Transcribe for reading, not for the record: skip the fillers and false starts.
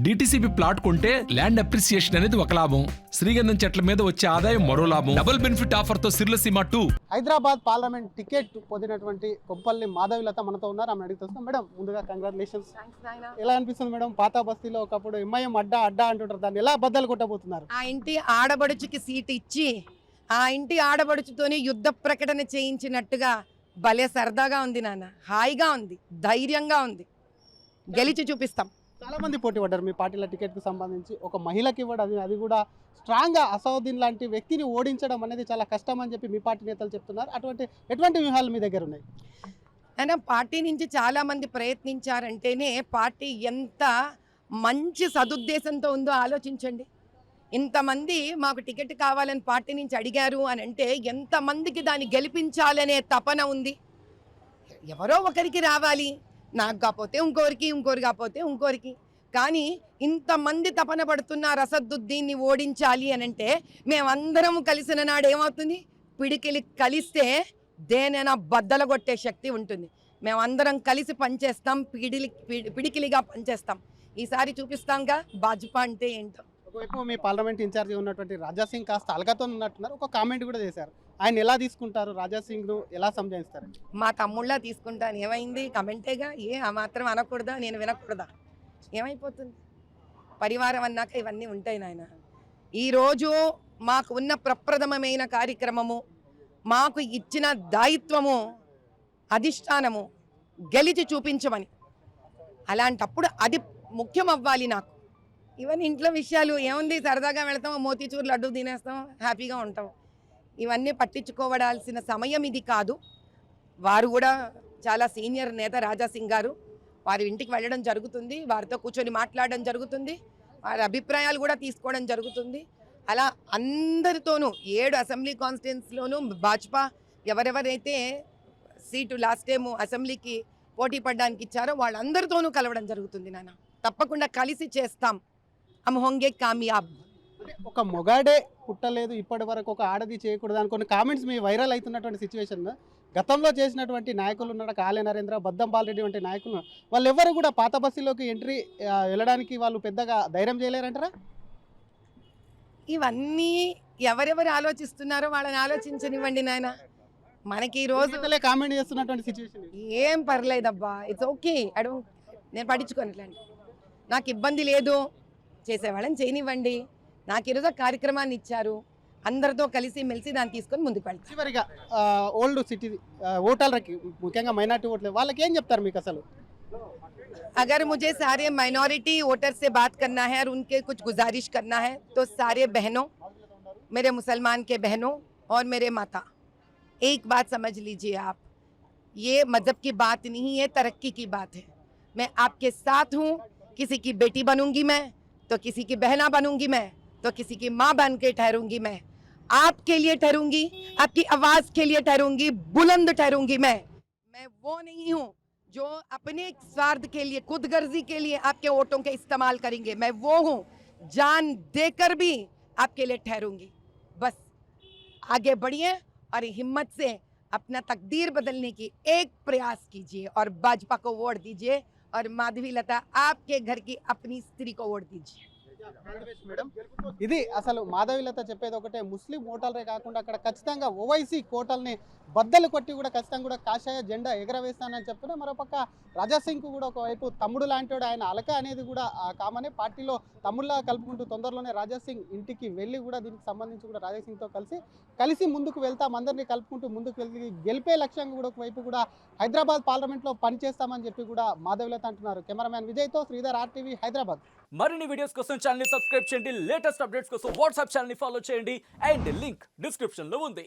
DTCP plot కొంటే land appreciation అనేది ఒక లాభం, శ్రీగంధం చెట్ల మీద వచ్చే ఆదాయం మరో లాభం. డబుల్ బెనిఫిట్ ఆఫర్ తో సిర్లసీమ 2. హైదరాబాద్ పార్లమెంట్ టికెట్ పొందినటువంటి కొంపల్లి మాధవిలత మనతో ఉన్నారు. ఆమె అడుగుతాం. మేడం, ముందుగా కంగ్రాచులేషన్స్. ఎలా అనిపిస్తుంది మేడం? పాత బస్తీలో ఒకప్పుడు ఎంఐఎం అడ్డా అంటుంటారు, దాన్ని ఎలా బద్దలు కొట్టబోతున్నారు? ఆ ఇంటి ఆడబడుచుకి సీట్ ఇచ్చి ఆ ఇంటి ఆడబడుచుతోని యుద్ధ ప్రకటన చేయించినట్టుగా భలే సరదాగా ఉంది నాన్న. హాయిగా ఉంది, ధైర్యంగా ఉంది. గెలిచి చూపిస్తాం. చాలా మంది పోటీ పడ్డారు మీ పార్టీల టికెట్ కు సంబంధించి. ఒక మహిళకి ఇవ్వడం, అది కూడా స్ట్రాంగ్ గా అసౌద్దీన్ లాంటి వ్యక్తిని ఓడించడం అనేది చాలా కష్టం అని చెప్పి మీ పార్టీ నేతలు చెప్తున్నారు. ఎటువంటి వ్యూహాలు మీ దగ్గర ఉన్నాయి? అయినా పార్టీ నుంచి చాలా మంది ప్రయత్నించారంటేనే పార్టీ ఎంత మంచి సదుద్దేశంతో ఉందో ఆలోచించండి. ఇంతమంది మాకు టికెట్ కావాలని పార్టీ నుంచి అడిగారు అని అంటే ఎంతమందికి దాన్ని గెలిపించాలనే తపన ఉంది. ఎవరో ఒకరికి రావాలి, నాకు కాకపోతే ఇంకోరికి, ఇంకోరు కాకపోతే ఇంకోరికి. కానీ ఇంతమంది తపన పడుతున్నారు అసదుద్దీన్ని ఓడించాలి అని అంటే మేమందరం కలిసిన నాడు ఏమవుతుంది? పిడికిలి కలిస్తే దేనైనా బద్దల కొట్టే శక్తి ఉంటుంది. మేమందరం కలిసి పనిచేస్తాం, పిడికిలిగా పనిచేస్తాం. ఈసారి చూపిస్తాంగా భాజపా అంటే ఏంటో. ఒకవైపు మీ పార్లమెంట్ ఇన్ఛార్జి ఉన్నటువంటి రాజా సింగ్ కాస్త అలగతో ఉన్నట్టున్నారు. ఒక కామెంట్ కూడా చేశారు. ఆయన ఎలా తీసుకుంటారు? రాజా సింగ్ ను ఎలా సంజాయిస్తారు? మా తమ్ముళ్ళ తీసుకుంటాను. ఏమైంది? కమెంటేగా. ఆ మాత్రం అనకూడదా? నేను వినకూడదా? ఏమైపోతుంది? పరివారం అన్నాక ఇవన్నీ ఉంటాయి నాయన. ఈరోజు మాకు ఉన్న ప్రప్రథమమైన కార్యక్రమము, మాకు ఇచ్చిన దాయిత్వము, అధిష్టానము గెలిచి చూపించమని. అలాంటప్పుడు అది ముఖ్యం అవ్వాలి నాకు. ఇవన్నీ ఇంట్లో విషయాలు ఏముంది, సరదాగా వెళతాం, మోతీచూర్ లడ్డు తినేస్తాం, హ్యాపీగా ఉంటాం. ఇవన్నీ పట్టించుకోవడాల్సిన సమయం ఇది కాదు. వారు కూడా చాలా సీనియర్ నేత రాజా సింగ్ గారు, వారి ఇంటికి వెళ్ళడం జరుగుతుంది, వారితో కూర్చొని మాట్లాడడం జరుగుతుంది, వారి అభిప్రాయాలు కూడా తీసుకోవడం జరుగుతుంది. అలా అందరితోనూ 7 అసెంబ్లీ కాన్స్టిట్యున్సీలోనూ భాజపా ఎవరెవరైతే సీటు లాస్ట్ టైం అసెంబ్లీకి పోటీ పడడానికి ఇచ్చారో వాళ్ళందరితోనూ కలవడం జరుగుతుంది నాన్న. తప్పకుండా కలిసి చేస్తాం. హమ్ హోంగే కామయాబ్. ఒక మొగాడే పుట్టలేదు ఇప్పటి వరకు, ఒక ఆడది చేయకూడదు అని కొన్ని కామెంట్స్ మీ వైరల్ అవుతున్నటువంటి సిచ్యువేషన్ గతంలో చేసినటువంటి నాయకులు ఉన్నారు, కాళే నరేంద్ర, బద్దం బాలరెడ్డి వంటి నాయకులు, వాళ్ళు ఎవరు కూడా పాత బస్తీలోకి ఎంట్రీ వెళ్ళడానికి వాళ్ళు పెద్దగా ధైర్యం చేయలేరంటారా? ఇవన్నీ ఎవరెవరు ఆలోచిస్తున్నారో వాళ్ళని ఆలోచించనివ్వండి నాయన. మనకి ఈ రోజు కామెంట్ చేస్తున్నటువంటి సిచ్యువేషన్ ఏం పర్లేదబ్బా, ఇట్స్ ఓకే. నేను పట్టించుకోను. ఇట్లాంటి నాకు ఇబ్బంది లేదు, చేసేవాళ్ళని చేయనివ్వండి. నాకు ఈరోజు కార్యక్రమాన్ని ఇచ్చారు, అందరితో కలిసి మెలిసి దాన్ని తీసుకొని ముందుకు వెళ్తాం. చివరిగా ఓల్డ్ సిటీ ఓటర్లకి, ముఖ్యంగా మైనార్టీ ఓట్లు, వాళ్ళకి ఏం చెప్తారు మీకు అసలు? अगर मुझे सारे माइनॉरिटी वोटर से बात करना है और उनके कुछ गुजारिश करना है तो सारे बहनों, मेरे मुसलमान के बहनों और मेरे माता, एक बात समझ लीजिए आप, ये मजहब की बात नहीं है, तरक्की की बात है. मैं आपके साथ हूँ. किसी की बेटी बनूंगी मैं, तो किसी की बहना बनूंगी मैं, तो किसी की माँ बन के ठहरूंगी मैं. आपके लिए ठहरूंगी, आपकी आवाज के लिए ठहरूंगी, बुलंद ठहरूंगी मैं वो नहीं हूँ जो अपने स्वार्थ के लिए, खुदगर्जी के लिए आपके वोटों के इस्तेमाल करेंगे. मैं वो हूँ जान देकर भी आपके लिए ठहरूंगी. बस आगे बढ़िए और हिम्मत से अपना तकदीर बदलने की एक प्रयास कीजिए और भाजपा को वोट दीजिए और माधवी लता आपके घर की अपनी स्त्री को वोट दीजिए. ఇది అసలు మాధవిలత చెప్పేది ఒకటే, ముస్లిం ఓటర్లే కాకుండా అక్కడ ఖచ్చితంగా ఓవైసీ కోటల్ని బద్దలు కొట్టి కూడా ఖచ్చితంగా కూడా కాషాయ జెండా ఎగరవేస్తానని చెప్తున్నా. మరోపక్క రాజా సింగ్ కూడా ఒకవైపు తమ్ముడు లాంటి ఆయన అలక అనేది కూడా కామనే, పార్టీలో తమ్ముళ్ళ కలుపుకుంటూ తొందరలోనే రాజా సింగ్ ఇంటికి వెళ్ళి కూడా దీనికి సంబంధించి కూడా రాజా సింగ్తో కలిసి ముందుకు వెళ్తాం, అందరినీ కలుపుకుంటూ ముందుకు వెళ్ళి గెలిపే లక్ష్యంగా కూడా ఒకవైపు కూడా హైదరాబాద్ పార్లమెంట్లో పనిచేస్తామని చెప్పి కూడా మాధవిలత అంటున్నారు. కెమెరామ్యాన్ విజయ్తో శ్రీధర్, RTV హైదరాబాద్. మరిన్ని వీడియోస్ కోసం ఛానల్ ని సబ్స్క్రైబ్ చేయండి, లేటెస్ట్ అప్డేట్స్ కోసం వాట్సాప్ ఛానల్ ని ఫాలో చేయండి, అండ్ లింక్ డిస్క్రిప్షన్ లో ఉంది.